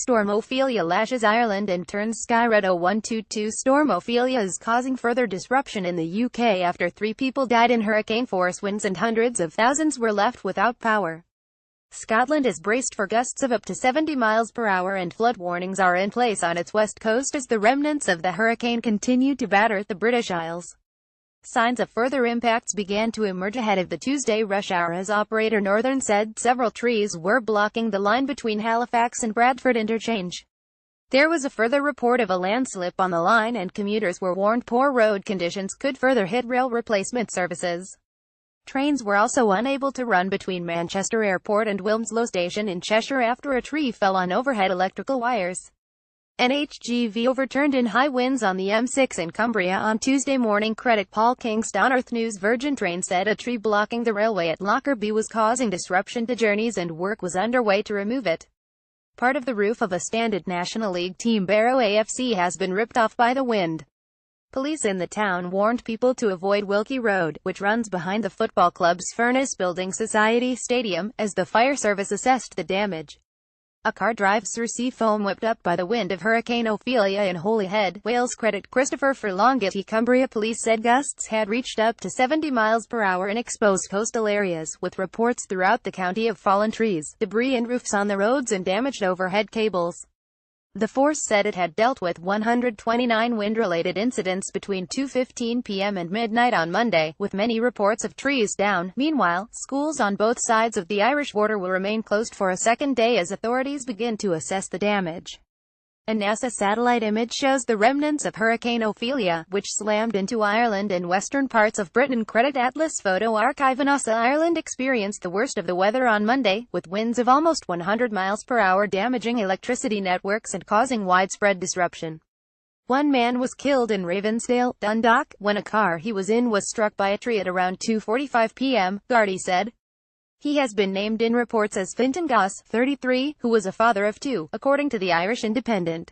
Storm Ophelia lashes Ireland and turns sky red. 0122 Storm Ophelia is causing further disruption in the UK after 3 people died in hurricane-force winds and hundreds of thousands were left without power. Scotland is braced for gusts of up to 70 miles per hour and flood warnings are in place on its west coast as the remnants of the hurricane continue to batter the British Isles. Signs of further impacts began to emerge ahead of the Tuesday rush hour as operator Northern said several trees were blocking the line between Halifax and Bradford interchange. There was a further report of a landslip on the line and commuters were warned poor road conditions could further hit rail replacement services. Trains were also unable to run between Manchester Airport and Wilmslow Station in Cheshire after a tree fell on overhead electrical wires. NHGV overturned in high winds on the M6 in Cumbria on Tuesday morning. Critic Paul Kingston Earth News Virgin Train said a tree blocking the railway at Lockerbie was causing disruption to journeys and work was underway to remove it. Part of the roof of a standard National League team Barrow AFC has been ripped off by the wind. Police in the town warned people to avoid Wilkie Road, which runs behind the football club's Furnace Building Society Stadium, as the fire service assessed the damage. A car drives through sea foam whipped up by the wind of Hurricane Ophelia in Holyhead, Wales. Critic Christopher Furlong at Cumbria police said gusts had reached up to 70 miles per hour in exposed coastal areas, with reports throughout the county of fallen trees, debris and roofs on the roads and damaged overhead cables. The force said it had dealt with 129 wind-related incidents between 2:15 p.m. and midnight on Monday, with many reports of trees down. Meanwhile, schools on both sides of the Irish border will remain closed for a second day as authorities begin to assess the damage. A NASA satellite image shows the remnants of Hurricane Ophelia, which slammed into Ireland and western parts of Britain. Credit Atlas Photo Archive in NASA. Ireland experienced the worst of the weather on Monday, with winds of almost 100 miles per hour damaging electricity networks and causing widespread disruption. One man was killed in Ravensdale, Dundalk, when a car he was in was struck by a tree at around 2:45 p.m., Gardaí said. He has been named in reports as Fintan Goss, 33, who was a father of 2, according to the Irish Independent.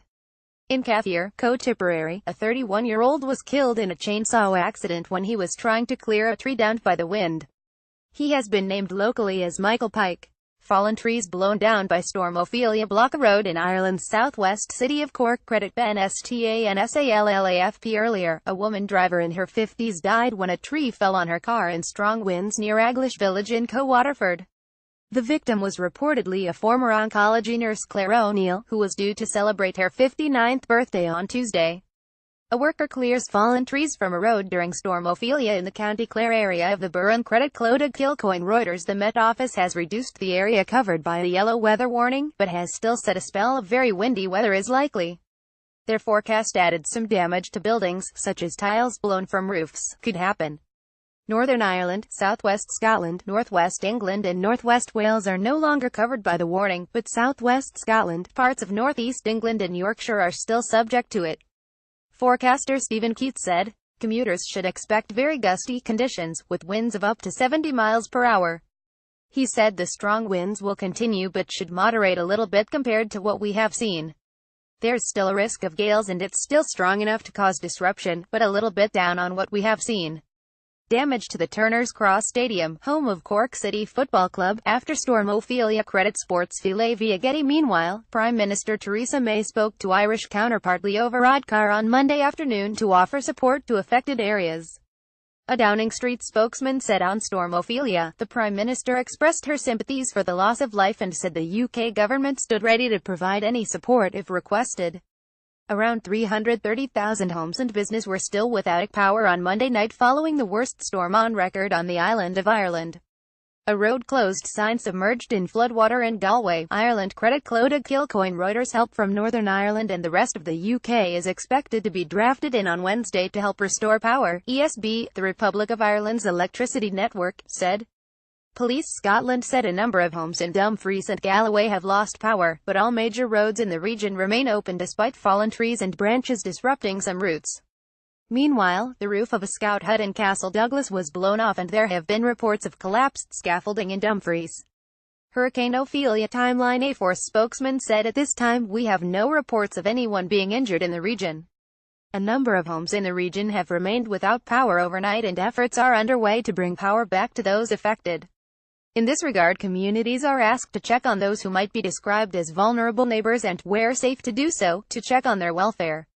In Cafir, Co-Tipperary, a 31-year-old was killed in a chainsaw accident when he was trying to clear a tree downed by the wind. He has been named locally as Michael Pike. Fallen trees blown down by Storm Ophelia block a road in Ireland's southwest city of Cork. Credit Ben Stansalafp. Earlier, a woman driver in her 50s died when a tree fell on her car in strong winds near Aglish Village in Co-Waterford. The victim was reportedly a former oncology nurse Claire O'Neill, who was due to celebrate her 59th birthday on Tuesday. A worker clears fallen trees from a road during Storm Ophelia in the County Clare area of the Burren. Credit Clodagh Kilcoyne. Reuters. The Met Office has reduced the area covered by the yellow weather warning, but has still said a spell of very windy weather is likely. Their forecast added some damage to buildings, such as tiles blown from roofs, could happen. Northern Ireland, southwest Scotland, northwest England and northwest Wales are no longer covered by the warning, but southwest Scotland, parts of northeast England and Yorkshire are still subject to it. Forecaster Stephen Keats said, commuters should expect very gusty conditions, with winds of up to 70 miles per hour. He said the strong winds will continue but should moderate a little bit compared to what we have seen. There's still a risk of gales and it's still strong enough to cause disruption, but a little bit down on what we have seen. Damage to the Turner's Cross Stadium, home of Cork City Football Club, after Storm Ophelia. Credit Sports File via Getty. Meanwhile, Prime Minister Theresa May spoke to Irish counterpart Leo Varadkar on Monday afternoon to offer support to affected areas. A Downing Street spokesman said on Storm Ophelia, the Prime Minister expressed her sympathies for the loss of life and said the UK government stood ready to provide any support if requested. Around 330,000 homes and business were still without power on Monday night following the worst storm on record on the island of Ireland. A road closed sign submerged in floodwater in Galway, Ireland. Credit Clodagh Kilcoyne. Reuters. Help from Northern Ireland and the rest of the UK is expected to be drafted in on Wednesday to help restore power, ESB, the Republic of Ireland's electricity network, said. Police Scotland said a number of homes in Dumfries and Galloway have lost power, but all major roads in the region remain open despite fallen trees and branches disrupting some routes. Meanwhile, the roof of a scout hut in Castle Douglas was blown off and there have been reports of collapsed scaffolding in Dumfries. Hurricane Ophelia timeline. A Force spokesman said at this time we have no reports of anyone being injured in the region. A number of homes in the region have remained without power overnight and efforts are underway to bring power back to those affected. In this regard, communities are asked to check on those who might be described as vulnerable neighbors and, where safe to do so, to check on their welfare.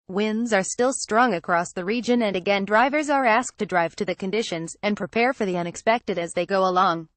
Winds are still strong across the region, and again drivers are asked to drive to the conditions and prepare for the unexpected as they go along.